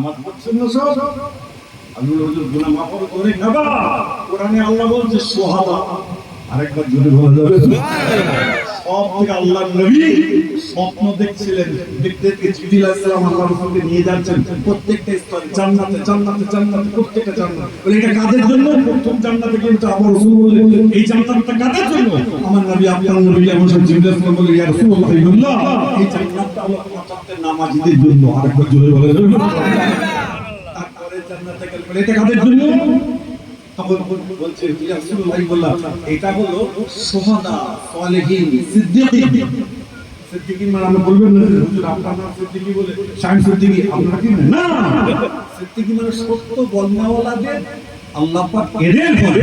নামাজ পড়ছেন না সব, আমি হুজুর গুনাহ মাফ করে খাবা। কোরআনে আল্লাহ বলছে সোহাদা, আরেকবার জোরে বলা যাবে? সব থেকে আল্লাহর নবী স্বপ্ন দেখছিলেন, দেখতে দেখতে জিবরিল আলাইহিস সালাম আল্লাহর রাসূলকে নিয়ে যাচ্ছেন প্রত্যেকটা স্তরে, জান্নাতে জান্নাতে জান্নাতে, প্রত্যেকটা জান্নাত। বলে এটা কাদের জন্য? প্রথম জান্নাতে কিন্তু আমার রাসূল বলে এই জান্নাতটা কাদের জন্য? আমার নবী, আপনার নবী। এমন সব জিবরিল আলাইহিস সালাম বলে ইয়া রাসূলুল্লাহ, এই জান্নাতটা আল্লাহ পাঠাতে নামাজীদের জন্য। আরেকবার জোরে বলা যাবে? তারপরে জান্নাতে গেলে বলে এটা কাদের জন্য? তখন বলছে ইয়া রাসূলুল্লাহ, এটা হলো শুহাদা, সালেহিন, সিদ্দিকিন। সিদ্দিকিন মানে আমরা বলবেন না হুজুর আপনার নাম সিদ্দিকী বলে, শাইন সিদ্দিকী আপনারা কি না? সিদ্দিকী মানে সত্য বলনেওয়ালাদের আল্লাহ পাক এদের পরে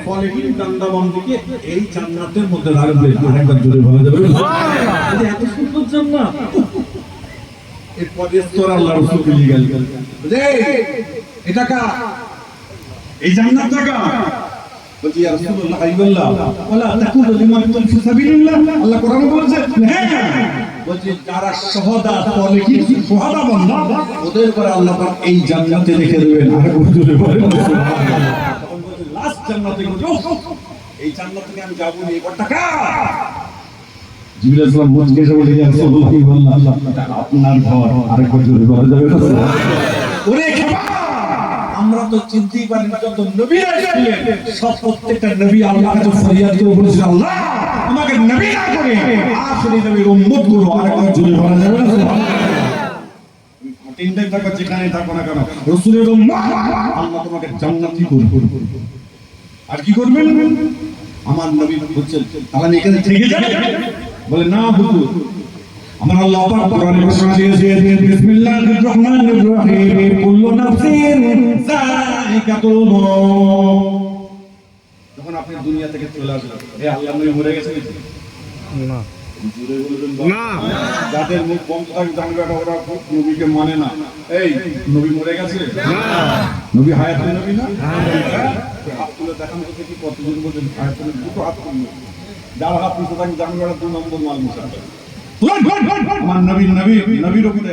সালেহিন বান্দাবান্দিকে এই জান্নাতের মধ্যে রাখবেন। আরেকবার জোরে বলা যাবে? সুবহানাল্লাহ। এত সুন্দর জান্নাত। এরপরে স্তর আল্লাহ রাসূল নিয়ে গেলেন, এটা কার? এই জান্নাতটা কার? বলছি ইয়া রাসূলুল্লাহ আইয়াল্লাহ ওয়ালা তাকুলু লিমান ফি সাবিলিল্লাহ। আল্লাহ কোরআনে বলেছে হ্যাঁ, বলছি যারা শুহাদা, সালেহিন, শুহাদা বান্দা ওদের করে আল্লাহ পাক এই জান্নাতে রেখে দেবেন। আর হুজুরে বলেন সুবহানাল্লাহ। তখন বলছে লাস্ট জান্নাতে গো, এই জান্নাত থেকে আমি যাব না, এবারটা কার? জিবরিল আলাইহিস সালাম মুচকে এসে বলে ইয়া রাসূলুল্লাহ আল্লাহ এটা আপনার ঘর। আরেকবার জোরে বলা যাবে না? ওরে খাবা, আমরা তো চিনতেই পারি না যত নবী আসছিলেন সব প্রত্যেকটা নবী আল্লাহর কাছে ফরিয়াদ করে বলেছিল আল্লাহ আমাকে নবী না করে আখেরি নবীর উম্মত করো। আরেকবার জোরে বলা যাবে না? তিনটাই থাকো, যেখানে থাকো না কেন রাসূলের উম্মত, আল্লাহ তোমাকে জান্নাতি করবে। আর কি করবেন? আমার নবী বলছেন তাহলে এখানে থেকে যাবে? বলে না হুজুর, আমার আল্লাহ পাক কোরআনে ঘোষণা দিয়েছেন বিসমিল্লাহির রহমানির রহিম কুল্লু নাফসিন যায়িকাতুল মউত। যখন আপনি দুনিয়া থেকে চলে আসবেন, এই আল্লাহর নবী মরে গেছে না? জোরে বলবেন না। যাদের মুখ বন্ধ থাকে জানবে ওরা নবীকে মানে না। এই নবী মরে গেছে না? নবী হায়াতুন নবী না? হাত তুলে দেখান তো দেখি কতজন বলেন হায়াতুন। দুটো হাত তুলুন, যার হাত তুলতে থাকেন জানবে ওরা 2 নম্বর মাল মুসাফে। আমার নবীর উপরে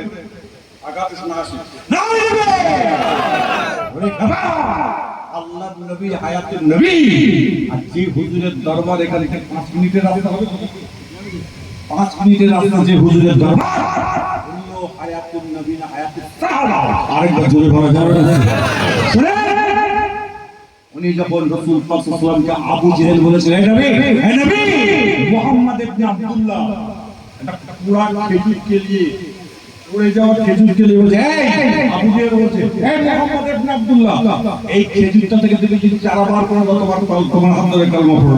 আঘাত না আসে। আল্লাহর নবী হায়াতুন নবী। আর যে হুজুরের দরবার এখান থেকে 5 মিনিটের রাস্তা হবে, 5 মিনিটের রাস্তা যে হুজুরের দরবার, উনিও হায়াতুন নবী না হায়াতুস সাহাবা। আরেকবার জোরে বলা যাবে না? উনি যখন রাসূল পাক সাল্লাল্লাহু আলাইহি ওয়াসাল্লামকে আবু জেহেল বলেছিল হে নবী মুহাম্মদ ইবনে আব্দুল্লাহ, একটা পুরা খেজুরকে নিয়ে উড়ে যাওয়া খেজুরকে নিয়ে বলছে আবু জেহেল বলছে হে মুহাম্মদ ইবনে আব্দুল্লাহ, এই খেজুরটা থেকে তুমি যদি 4 বার করে তোমার হাত ধরে কালেমা পড়ো।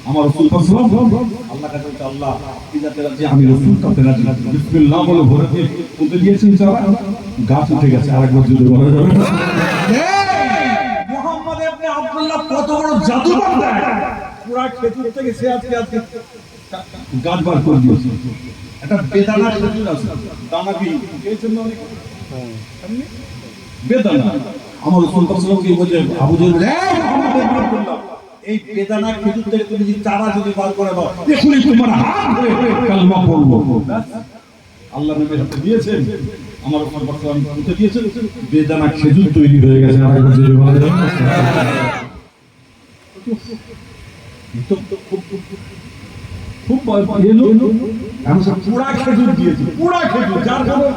আমার রাসূল সাল্লাল্লাহু আলাইহি ওয়াসাল্লাম আল্লাহর কাছে বলছে আল্লাহ ইজাতে রাজি, আমি রাসূল কাছে রাজি, বিসমিল্লাহ বলে ভরে দিয়ে উঠে দিয়েছেন, গাছ উঠে গেছে। আরেকবার জোরে বলা যাবে না? মুহাম্মদ ইবনে আব্দুল্লাহ কত বড় জাদুকর, পুরা খেজুর থেকে সে আজকে গাছ বার করে দিয়েছে। একটা বেদানা খেজুর আছে, দানা কি খেয়েছেন না? অনেক বেদানা। আমার রাসূল সাল্লাল্লাহু আলাইহি ওয়াসাল্লাম কি বলে আবু জেহেল বলে মুহাম্মদ ইবনে আব্দুল্লাহ, এই বেদানা খেজুর থেকে তুমি যদি চারা যদি বার করে দাও এখনই তোমার হাত ধরে কালেমা পড়বো। আল্লাহ নবী হাতে দিয়েছেন, আমার রাসূল সাল্লাল্লাহু আলাইহি ওয়াসাল্লাম হাতে দিয়েছেন, বেদানা খেজুর তৈরি হয়ে গেছে। আর যদি বলা যায় খুব এলো আমি সব পুরা খেজুর দিয়েছি, পুরা খেজুর যার কোনো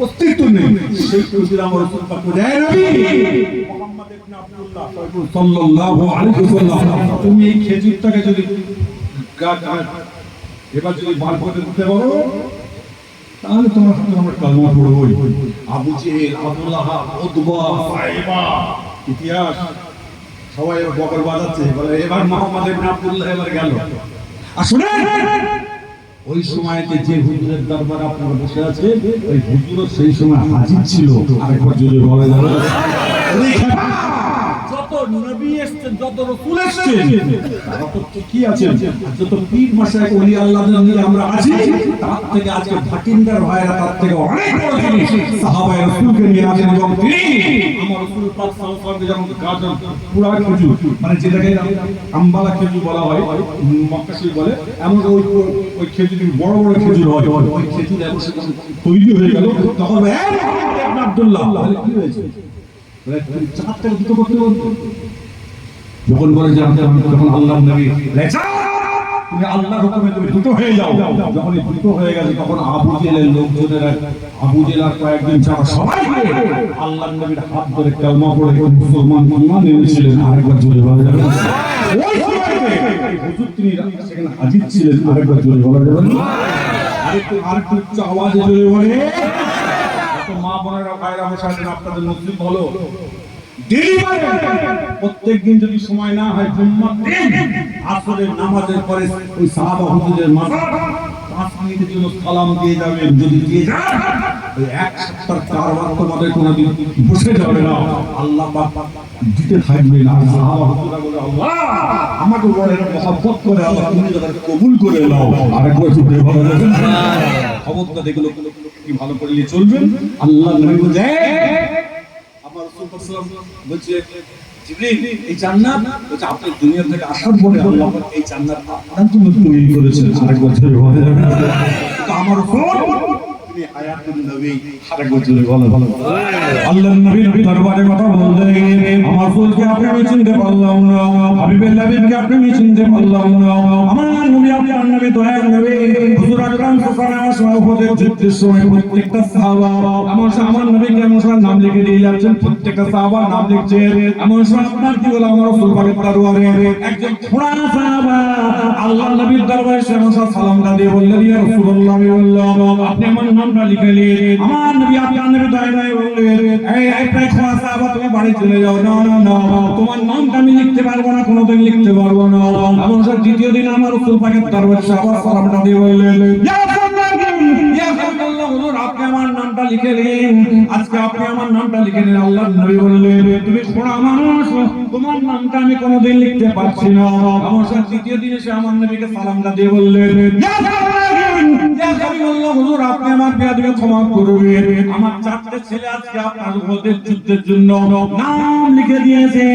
অস্তিত্ব নেই, সেই খেজুর আমার রাসূল পাক বলে হে নবী মুহাম্মদ ইবনে আব্দুল্লাহ সাল্লাল্লাহু আলাইহি ওয়াসাল্লাম, তুমি এই খেজুরটাকে যদি এবার যদি বার করে দিতে পারো তাহলে তোমার সাথে আমরা কালেমা পড়বই। আবু জেহেল, আবু লাহাব, উতবা, সাইবা, ইতিহাস সবাই বকর বাজাচ্ছে, বলে এবার মুহাম্মদ ইবনে আব্দুল্লাহ এবার গেল। আসলে ওই সময়তে যে হুজুরের দরবারে আপনারা বসে আছে ওই হুজুরও সেই সময় হাজির ছিল। আরেকবার জোরে বলা যাবে? যত নবী এসেছেন, যত রাসূল এসেছেন, তারা তো ঠিকই আছেন। যত পীর মাশায়েখ ওলি আল্লাহদের নিয়ে আমরা আছি, তার থেকে আজকে ভাটিন্দার ভাইরা তার থেকে অনেক বড় জিনিস সাহাবায়ে রাসূলকে নিয়ে আছেন। এবং তিনি আমার রাসূল পাক সাল্লাল্লাহু আলাইহি ওয়াসাল্লাম যেমন গাজর পুরা খেজুর, মানে যেটাকে আম্বালা খেজুর বলা হয়, মক্কা শরীফ বলে, এমন ওই খেজুর বড় বড় খেজুর হয়, ওই খেজুর এমন তৈরি হয়ে গেল। তখন আব্দুল্লাহ কি হয়েছে, চারটা দুটো করতে বলতো, যখন বলে যে যখন আল্লাহ নবী তুমি আল্লাহর হুকুমে তুমি দুটো হয়ে যাও, যখন এই দুটো হয়ে গেছে তখন আবু জেলের লোকজনেরা, আবু জেলার কয়েকদিন ছাড়া সবাই আল্লাহর নবীর হাত ধরে কালমা পড়ে মুসলমান ঈমান এনেছিলেন। আরেকবার জোরে বলা যাবে ওই সময়তে হুজুর তিনি সেখানে হাজির ছিলেন। আরেকবার জোরে বলা যাবে আরেকটু উচ্চ আওয়াজে জোরে বলে। মা বোনেরা ভাইরা বসাতেন, আপনাদের নসিব হলো প্রত্যেকদিন যদি সময় না হয় জুম্মার দিন আসরের নামাজের পরে ওই সাহাবা হুজুরের মাঝে 5 মিনিটের জন্য সালাম দিয়ে যাবেন। যদি দিয়ে যান ওই এক সপ্তাহ 4 বার তোমাদের কোনোদিন বসে যাবে না, আল্লাহ পাক দিতে থাকবেন। আর সাহাবা হুজুররা বলে আল্লাহ আমাকে বড় মহব্বত করে, আল্লাহ তুমি তাদের কবুল করে নাও। আরেকবার জুড়ে বলা যাবে খবরটা দেখলো কি ভালো করে নিয়ে চলবেন। আল্লাহ নবী বলে আমার রাসূল সাল্লাল্লাহু আলাইহি ওয়াসাল্লাম বলছে জিবরিল এই জান্নাত বলছে আপনি দুনিয়া থেকে আসার পরে আল্লাহ পাক এই জান্নাত আপনার জন্য তৈরি করেছেন। আরেকবার জোরে বলে যাবে তো আমার রাসূল তিনি হায়াতুন নবী। আরেকবার জোরে বলে আল্লাহর নবীর দরবারে কথা বলতে আমার রাসূলকে আপনি চিনতে পারলাম না, হাবিবের নবীকে আপনি চিনতে পারলাম না। আমার নবী আপনার নবী দয়ার নবী হুজুর আকরাম সাল্লাল্লাহু আলাইহি ওয়াসাল্লাম যুদ্ধের সময় প্রত্যেকটা সাহাবা আমার নবীকে আমার নাম লিখে দিয়ে যাচ্ছেন, প্রত্যেকটা সাহাবা নাম লিখছে। এমন সময় আপনার কি হলো, আমার রাসূল পাকের দরবারে একজন খোড়া সাহাবা আল্লাহর নবীর দরবারে এসে সালামটা দিয়ে বললেন ইয়া রাসূলুল্লাহ আপনি আমার নামটা লিখে নিন। আমার নবী আপনার নবী দয়া করে বললেন এই খোড়া সাহাবা তুমি বাড়ি চলে যাও। না না না তোমার নামটা আমি লিখতে পারবো না, কোনোদিন লিখতে পারবো না। এমন সময় দ্বিতীয় দিন আমার রাসূল পাকের দরবারে সাহাবা সালামটা দিয়ে বললেন ইয়া রাসূলুল্লাহ হুজুর আপনি আমার নামটা লিখে নিন, আজকে আপনি আমার নামটা লিখে নিন। আল্লাহর নবী বললেন তুমি খোড়া মানুষ, তোমার নামটা আমি কোনোদিন লিখতে পারছি না। আমার সাথে তৃতীয় দিন এসে আমার নবীকে সালামটা দিয়ে বললেন হুজুর আপনি আমার বেয়াদবিকে ক্ষমা করবেন, আমার 4টে ছেলে আজকে আপনার উপরে যুদ্ধের জন্য নাম লিখে দিয়েছে।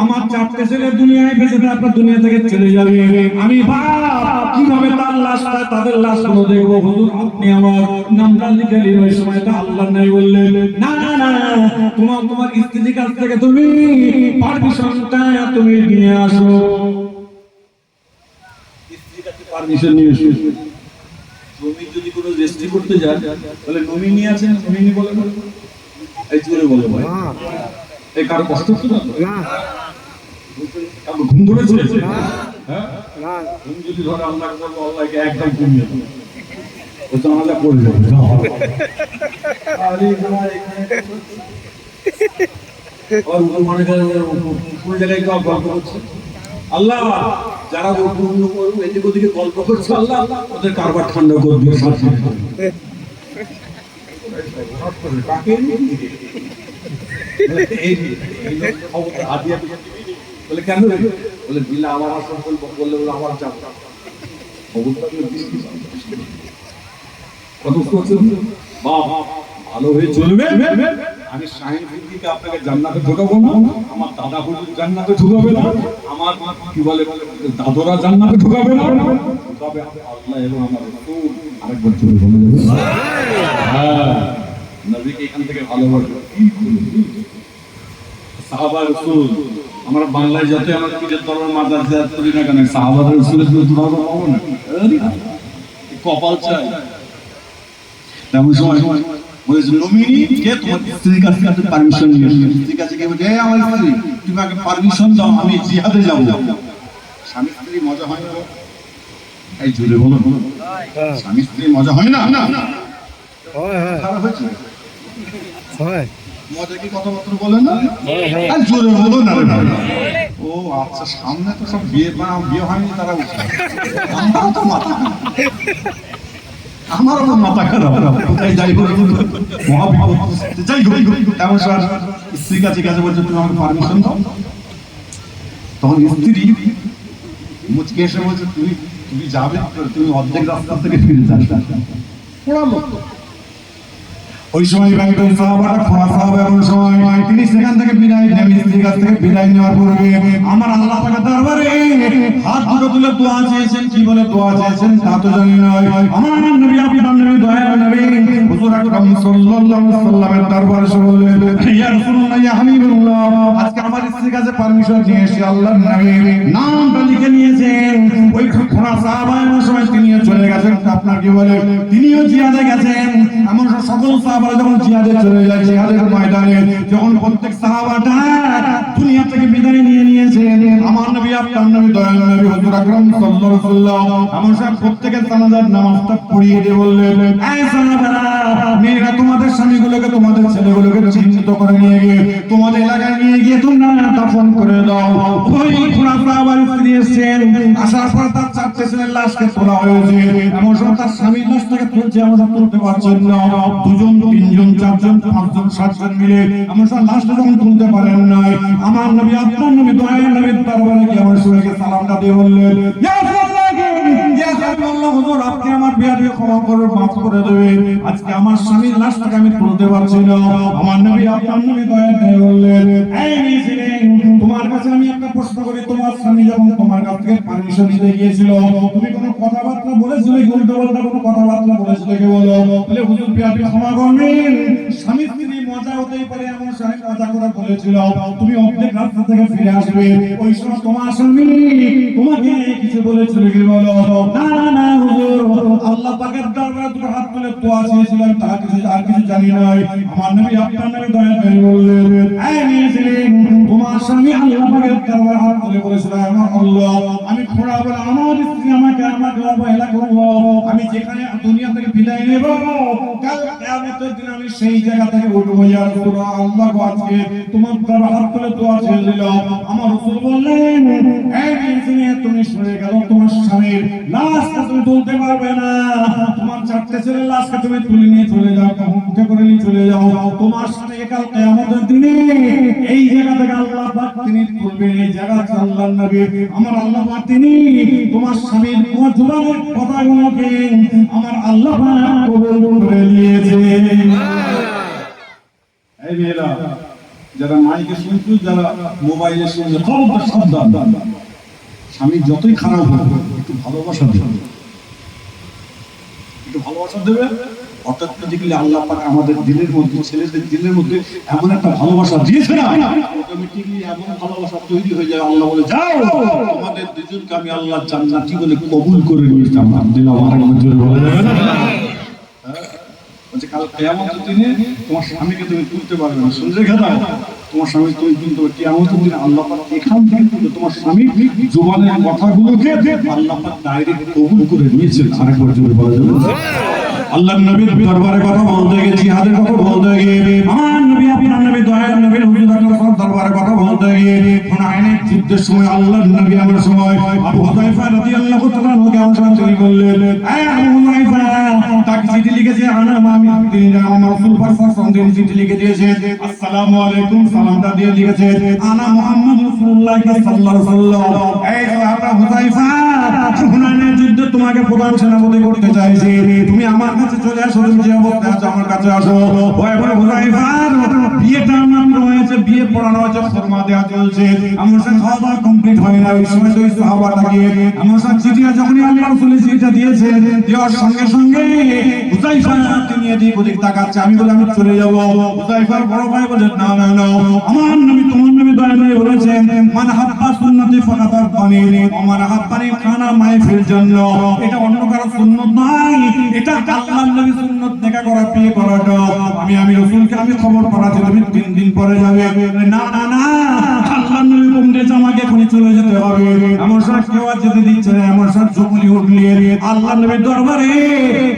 আমার 4টে ছেলে দুনিয়ায় বেঁচে থাকবে, আপনার দুনিয়া থেকে চলে যাবে। আমি বাপ কিভাবে তার লাশটা তাদের লাশগুলো দেখবো, হুজুর আপনি আমার নামটা লিখে নিন। ওই সময়টা আল্লাহর নবী বললেন না না না তোমার স্ত্রীর কাছ থেকে তুমি পারমিশনটা তুমি নিয়ে আসো, স্ত্রীর কাছে পারমিশন নিয়ে এসো। জমি যদি কোনো রেজিস্ট্রি করতে যায় তাহলে নমিনি আছেন, নমিনি বলে এই জোরে বলে ভাই এই কারো কষ্ট হচ্ছে না কারো ঘুম ধরেছে? হ্যাঁ না ঘুম যদি ধরে আল্লাহ বলবো আল্লাহকে একদম ঘুমিয়ে দেবো, ও জানাজা করে যাবে। আরে ভাই আর মনে করেন কোন জায়গায় গল্প করছে আল্লাহ যারা এদিক ওদিকে গল্প করছে আল্লাহ ওদের কারবার ঠান্ডা করে দিয়ে শান্তি বলে কেন বলে দিলে আমার আসন বললে বলে আমার যাব কত বাবা ভালো হয়ে চলবে। আমি শাহিন ফিরদিকে আপনাকে জান্নাতে ঢোকাবো না, আমার দাদা হুজুর জান্নাতে ঢোকাবে না, আমার কি বলে দাদরা জান্নাতে ঢোকাবে না, তবে আল্লাহ এবং আমার রাসূল। আরেকবার চলে বলে যাবে হ্যাঁ নবীকে এখান থেকে ভালোবাসবো। সাহাবা রাসূল আমরা বাংলায় যত আমরা পীরের দরবার মাজার জিয়ারত করি না কেন, সাহাবা রাসূলের দরবার পাবো না? কপাল চাই। তেমন সময় বলেছে নমিনি কে তোমার স্ত্রীর কাছে পারমিশন নিয়ে এসো। স্ত্রীর কাছে গিয়ে বলছে আমার স্ত্রী তুমি আমাকে পারমিশন দাও আমি জিহাদে যাবো। স্বামী স্ত্রী মজা হয় না? এই জোরে বলো স্বামী স্ত্রী মজা হয় না? খারাপ হয়েছে মজা কি কথাবার্তা বলে না? আর জোরে বলো না রে ভাই। ও আচ্ছা সামনে তো সব বিয়ে হয়নি তারা আমারও তো মাথা আমারও তো মাথা খারাপ যাই হোক মহাবিপদ যাই হোক। এমন স্ত্রীর কাছে বলছে তুমি আমাকে পারমিশন দাও। তখন স্ত্রী মুচকে এসে বলছে, তুমি তুমি যাবে, তুমি অর্ধেক রাস্তা থেকে ফিরে যাস। পড়ালো ওই সময় একজন সাহাবাটা খোঁড়া সাহাবা, এমন সময় তিনি সেখান থেকে বিদায় নেন। স্ত্রীর কাছ থেকে বিদায় নেওয়ার পূর্বে আমার আল্লাহ পাকের দরবারে হাত দুটো তুলে দোয়া চেয়েছেন। কি বলে দোয়া চেয়েছেন তা তো জানি না। আমার নবী, আপনার নবী, দয়ার নবী হুজুর আকরাম সাল্লাল্লাহু আলাইহি ওয়াসাল্লামের দরবারে এসে বললেন, ইয়া রাসূলুল্লাহ, ইয়া হাবিবাল্লাহ, আজকে আমার স্ত্রীর কাছে পারমিশন নিয়ে এসে আল্লাহর নবী নামটা লিখে নিয়েছেন। ওই খোঁড়া সাহাবা এমন সময় তিনিও চলে গেছেন। আপনার কি বলে, তিনিও জিহাদে গেছেন। এমন সকল সাহাবারা যখন জিহাদে চলে যায়, জিহাদের ময়দানে যখন প্রত্যেক সাহাবাটা দুনিয়া থেকে বিদায় নিয়ে নিয়েছেন, আমার নবী, আপনার নবী, দয়াল নবী হুজুর আকরাম সাল্লাল্লাহু আলাইহি ওয়াসাল্লাম এমন সব প্রত্যেকের জানাজার নামাজটা পড়িয়ে দিয়ে বললেন, এই সাহাবারা, মেয়েরা তোমাদের স্বামীগুলোকে, তোমাদের ছেলেগুলোকে চিহ্নিত করে নিয়ে গিয়ে তোমাদের এলাকায় নিয়ে গিয়ে তোমরা দাফন করে দাও। ওই খোঁড়া সাহাবার স্ত্রী এসেছেন, আসার পর তার চারটে ছেলের লাশকে তোলা হয়েছে। এমন সব তার স্বামীর লাশটাকে তুলছে, এমন সব তুলতে পারছেন না। দুজন, তিনজন, চারজন, পাঁচজন, সাতজন মিলে এমন সব লাশটা যখন তুলতে পারেন নাই, আমার নবী, আপনার নবী, দয়াল নবীর দরবারে গিয়ে আমার সবাইকে সালামটা দিয়ে বললেন, ইয়া রাসূলুল্লাহ, হুজুর আপনি আমার বিয়াদবি ক্ষমা করে মাফ করে দেবেন। আজকে আমার স্বামীর লাশটাকে আমি তুলতে পারছি না। আমার নবী, আপনার নবী, দয়াল নবী বললেন, এই মেয়ে, তোমার কাছে আমি একটা প্রশ্ন করি, তোমার স্বামী যখন তোমার কাছ থেকে পারমিশন নিতে গিয়েছিল, তুমি কোনো কথাবার্তা বলেছিলে? উল্টো পাল্টা কোনো কথাবার্তা বলেছিলে কি বলো? বলে, হুজুর বিয়াদবি ক্ষমা করবেন, স্বামী স্ত্রী মজা হতেই পারে, এমন স্বামী মজা করে বলেছিল তুমি অর্ধেক রাস্তা থেকে ফিরে আসবে। ওই সময় তোমার স্বামী তোমাকে কিছু বলেছিল কি বলো? না না না হুজুর, আল্লাহ পাকের দরবারে দুটো হাত তুলে দোয়া চেয়েছিলাম, তা কিছু আর কিছু জানি নাই। আমার নবী, আপনার নবী, দয়া করে বললেন, এই মেয়ে, তোমার স্বামী আল্লাহ পাকের দরবারে হাত তুলে বলেছিল, আমার আল্লাহ, আমি খোঁড়া বলে আমার স্ত্রী আমাকে অবহেলা করলো, আমি যেখানে দুনিয়া থেকে বিদায় নেব, কাল কিয়ামতের দিন আমি সেই জায়গা থেকে উঠবো। ইয়া রাসূলুল্লাহ, আল্লাহ আজকে তোমার দরবারে হাত তুলে দোয়া চেয়েছিলাম। আমার রাসূল বললেন, এই মেয়ে, তুমি সরে গেল, তোমার স্বামীর লাশটা তুমি তুলতে পারবে না। তোমার চারটে ছেলের লাশকে তুমি তুলে নিয়ে চলে যাও, উঠে করে নিয়ে চলে যাও। তোমার সাথে কাল কিয়ামতের দিনে এই জায়গা থেকে আল্লাহ পাক তিনি তুলবেন। এই জায়গা থেকে আল্লাহর নবী, আমার আল্লাহ পাক তিনি তোমার স্বামীর জবানের কথাগুলোকে আমার আল্লাহ পাক কবুল করে নিয়েছে। এই মেয়েরা যারা মাইকে শুনছো, যারা মোবাইলে শুনছো, খবরদার সাবধান। স্বামী যতই খারাপ হোক, একটু ভালোবাসা দেবে, একটু ভালোবাসা দেবে। অটোমেটিক্যালি আল্লাহ পাক আমাদের দিলের মধ্যে, ছেলেদের দিলের মধ্যে এমন একটা ভালোবাসা দিয়েছে না, অটোমেটিক্যালি এমন ভালোবাসা তৈরি হয়ে যায়। আল্লাহ বলে, যাও, তোমাদের দুজনকে আমি আল্লাহ জান্নাতি বলে কবুল করে নিয়েছিলাম। আব্দুল্লাহ আরেক মঞ্জুর বলে যাবে না, কাল কিয়ামতের দিনে তোমার স্বামীকে তুমি তুলতে পারবে না। শুনে রেখে দাও, তোমার স্বামী তুমি কিন্তু কিয়ামতের দিনে আল্লাহ পাক এখান থেকে তুলে তোমার স্বামী জবানের কথাগুলোকে আল্লাহ পাক ডাইরেক্ট কবুল করে নিয়েছেন। আরেকবার জোরে বলা যাবে না? আল্লাহর নবীর দরবারে কথা বলতে গিয়ে, জিহাদের কথা বলতে গিয়ে, আমার নবী, আপনার নবী, দয়ার নবীর হুজুর আকরাম দরবারে কথা বলতে গিয়ে, হুনাইনের যুদ্ধের সময় আল্লাহর নবী আমার সময় আবু হুযায়ফা রাদিয়াল্লাহু তাআলা আনহু কেমন তিনি বললেন, এই আবু হুযায়ফা, তাকে চিঠি লিখেছে, আমি তিনি আমার রাসূল পাক তিনি চিঠি লিখে দিয়েছে, আসসালামু আলাইকুম, সালামটা দিয়ে লিখেছে, আনা মুহাম্মদ রাসূলুল্লাহ সাল্লাল্লাহু আলাইহি ওয়াসাল্লাম। এই সাহাবা হুযায়ফা, হুনাইনের যুদ্ধে তোমাকে প্রধান সেনাপতি করতে চাইছে, তুমি আমার কাছে চলে আসো, তুমি যে অবস্থায় আছো আমার কাছে আসো। ওই বলে হুযায়ফার বিয়েটা মাত্র হয়েছে, বিয়ে পড়ানো হয়েছে, ফরমা দেওয়া চলছে, আমার সাথে খাওয়া দাওয়া কমপ্লিট হয় না। ওই সময় তো সাহাবাটা গিয়ে আমার সাথে চিঠিটা যখনই আল্লাহ রাসূল চিঠিটা দিয়েছে, দেওয়ার সঙ্গে সঙ্গে হুযায়ফা তিনি এদিক ওদিক তাকাচ্ছে। আমি বলে, আমি চলে যাব। হুযায়ফার বড় ভাই বলে, না না না, আমার নবী, তোমার নবী দয়া করে বলেছেন, মান হাব্বা সুন্নতি ফাকাদ আব্বানি, আমার হাব্বানি খানা মাহফিল জন্য। এটা অন্য কারো সুন্নাত নয়, এটা আল্লাহর নবী সুন্নাত দেখা করা, বিয়ে করাটা। আমি রাসূলকে আমি খবর পাঠাচ্ছি, তুমি 3 দিন পরে যাবে। না না না, আল্লাহর নবী বলেছে আমাকে এখনই চলে যেতে হবে। আমার সাথে কেউ আর যেতে দিচ্ছে না। আমার সাথে যখনই উঠলি আল্লাহর নবীর দরবারে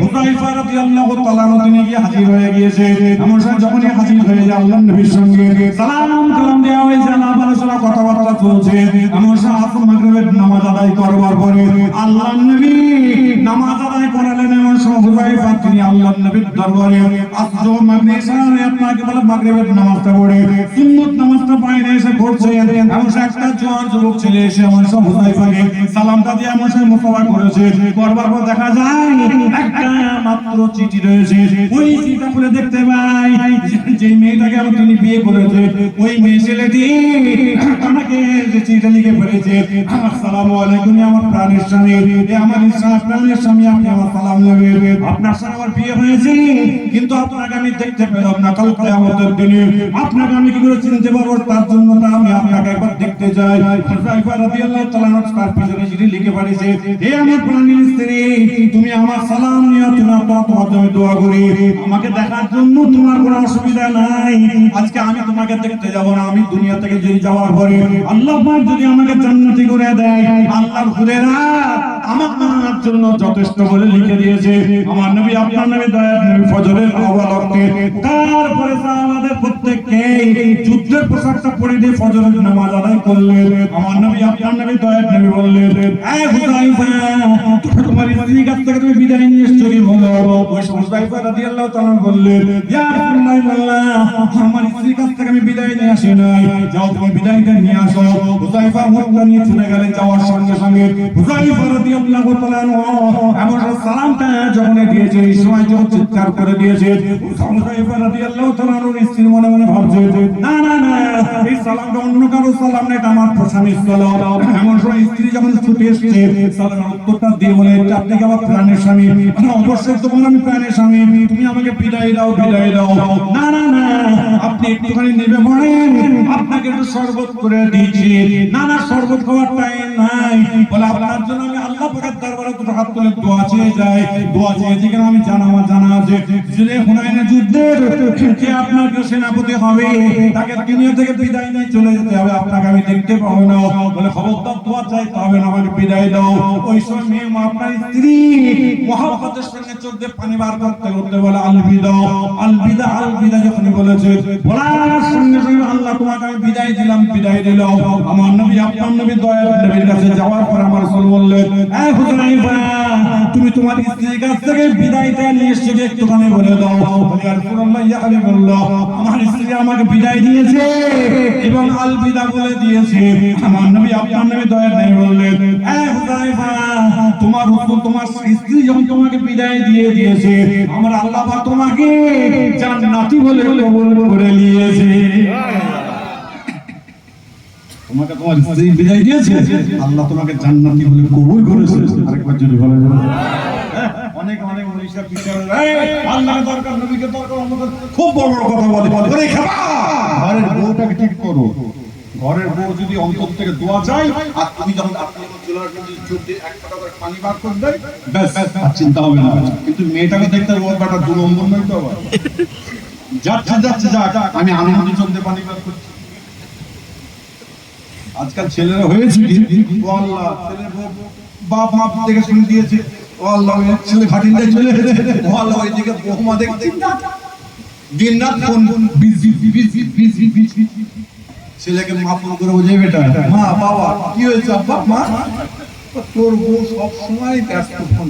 হুযায়ফা রাদিয়াল্লাহু তাআলা তিনি গিয়ে হাজির হয়ে গিয়েছে। আমার সাথে যখনই হাজির হয়ে যায়, আল্লাহর নবীর সঙ্গে সালাম কালাম দেওয়া হয়েছে, আলাপ আলোচনা কথাবার্তা চলছে, এমন সময় আসর মাগরিবের নামাজ আদায় করবার পরে আল্লাহর নবী নামাজ আদায় করালেন। এমন সময় হুযায়ফা তিনি আল্লাহর নবীর দরবারে আসর মাগরিব সালাম আপনাকে বলে মাগরিবের নামাজটা পড়ে সুন্নত নামাজটা বাইরে এসে পড়ছে। এমন সময় একটা জোয়ান যুবক ছেলে এসে এমন সময় হুযায়ফাকে সালামটা দিয়ে এমন সময় মুসাফা করেছে। করবার পর দেখা যায় একটা মাত্র চিঠি রয়েছে। ওই চিঠিটা খুলে দেখতে পাই যে মেয়েটাকে তিনি বিয়ে করেছে, ওই মেয়ে ছেলেটি আমাকে যে চিঠিটা লিখে ফেলেছে, আসসালামু আলাইকুম আমার প্রাণের স্বামী, আমার প্রাণের স্বামী, আপনি আমার সালাম নেবেন। আপনার সাথে আমার বিয়ে হয়েছে, কিন্তু আপনাকে আমি দেখতে পেলাম না। কাল কিয়ামতের দিনে আপনাকে আমি কি করে চিনতে পারবো, তার জন্য আমি আপনাকে একবার দেখতে চাই। হুযায়ফা রাদিয়াল্লাহু তাআলা তার পিছনে চিঠি লিখে পাঠিয়েছে, হে আমার প্রাণের স্ত্রী, তুমি আমার সালাম নিয়ে তোমার মাধ্যমে দোয়া করি, আমাকে দেখার জন্য তোমার কোনো অসুবিধা নাই। আজকে আমি তোমাকে দেখতে যাব না, আমি দুনিয়া থেকে যদি যাওয়ার পরে আল্লাহ পাক যদি আমাকে জান্নাতি করে দেয়, আল্লাহর হুরেরা আমার জন্য যথেষ্ট বলে লিখে দিয়েছে। আমার নবী আপনার নবী দয়ার নবী ফজরের আওয়াল ওয়াক্তে তারপরে সাহাবাদের প্রত্যেককে যুদ্ধের পোশাকটা পরে দিয়ে ফজরের নামাজ আদায় করলেন। আমার নবী আপনার নবী দয়ার নবী বললেন, এই হুযায়ফা, তোমার স্ত্রীর কাছ থেকে তুমি বিদায় নিয়ে এসেছো কি বলো? ওই হুযায়ফা রাদিয়াল্লাহু তাআলা বললেন, ইয়া রাসূলুল্লাহ, আমার স্ত্রীর কাছ থেকে আমি বিদায় নিয়ে আসি নাই, যাও তুমি বিদায়টা নিয়ে আসো। হুযায়ফা মুখটা নিয়ে চলে গেলেন। যাওয়ার সঙ্গে সঙ্গে হুযায়ফা রাদিয়াল্লাহু তাআলা এমন সালামটা যখন দিয়েছে, এই সময় যখন চিৎকার করে দিয়েছে, হুযায়ফা রাদিয়াল্লাহু তাআলা স্ত্রী মনে মনে ভাবছে, না না না, এই সালামটা অন্য কারো সালাম না, এটা আমার স্বামীর সালাম। এমন সময় স্ত্রী যখন ছুটে এসেছে, সালামের উত্তরটা দিয়ে বলে, আপনি কি আমার প্রাণের স্বামী? অবশ্যই তোমার আমি প্রাণের স্বামী, তুমি আমাকে বিদায় দাও, বিদায় দাও। না না না, আপনি একটুখানি নেবে পড়েন, আপনাকে একটু শরবত করে দিয়েছি। না না, শরবত খাওয়ার টাইম নাই। বলে, আপনার জন্য আমি আল্লাহ পাকের দরবারে দুটো হাত তুলে দোয়া চেয়ে যাই। দোয়া চেয়েছি কেন আমি আমার জানা আছে, যে হুনাইনের যুদ্ধের যে আপনার সেনাপতি হবে, তাকে দুনিয়া থেকে বিদায় নিয়ে চলে যেতে হবে, আপনাকে আমি দেখতে পাবো না। বলে, খবরদার, দোয়া চাইতে হবে না, আমাকে বিদায় দাও। ওই সময় মেয়ে আপনার স্ত্রী মহব্বতের সঙ্গে চোখ দিয়ে পানি বার করতে করতে বলে, আলবিদা আলবিদা আলবিদা। যখন বলেছে, বলার সঙ্গে সঙ্গে আল্লাহ তোমাকে আমি বিদায় দিলাম, বিদায় দিলাম। আমার নবী আপনার নবী দয়ার নবীর কাছে যাওয়ার পর আমার রাসূল বললেন, এই হুযায়ফা, তুমি তোমার স্ত্রীর কাছ থেকে বিদায়টা নিয়ে এসেছো, একটুখানি বলে দাও। বলে, ইয়া রাসূলুল্লাহ, ইয়া হাবিবাল্লাহ, আমার স্ত্রী আমাকে বিদায় দিয়েছে এবং আলবিদা বলে দিয়েছে। আমার নবী আপনার নবী দয়ার নবী বললেন, এই হুযায়ফা, তোমার রাসূল তোমার স্ত্রী যখন তোমাকে বিদায় দিয়ে দিয়েছে, আমার আল্লাহ পাক তোমাকে জান্নাতি বলে কবুল করে নিয়েছে। তোমাকে তোমার স্ত্রী বিদায় দিয়েছে, আল্লাহ তোমাকে জান্নাতি বলে কবুল করেছে। আরেকবার যদি বলে, অনেক অনেক মনীষা বিচারে আল্লাহর দরকার, নবীকে দরকার, আমাদের খুব বড় বড় কথা বলে। ওরে খাবা, ঘরের বউটাকে ঠিক করো। ঘরের বউ যদি অন্তর থেকে দোয়া চাই, আর তুমি যখন আপনি চুলার মধ্যে চোখ দিয়ে এক ফোঁটা করে পানি বার করে দেয়, ব্যাস, আর চিন্তা হবে না। কিন্তু মেয়েটাকে দেখতে হবে, ওর বেটা 2 নম্বর নয় তো, আবার যাচ্ছে যাচ্ছে যাক, আমি আনন্দ চোখ দিয়ে পানি বার করছি। আজকাল ছেলেরা হয়েছে কি, ও আল্লাহ, ছেলের বাপ মা দেখে শুনে দিয়েছে, ও আল্লাহ, ছেলে ঘাটিন্দায় চলে এসেছে, ও আল্লাহ, ওইদিকে বৌমা দেখছি দিন রাত phone busy busy busy busy. ছেলেকে মা ফোন করে বোঝাই, বেটা, মা বাবা কি হয়েছে, আব্বা মা, তোর বউ সব সময় ব্যস্ত ফোন।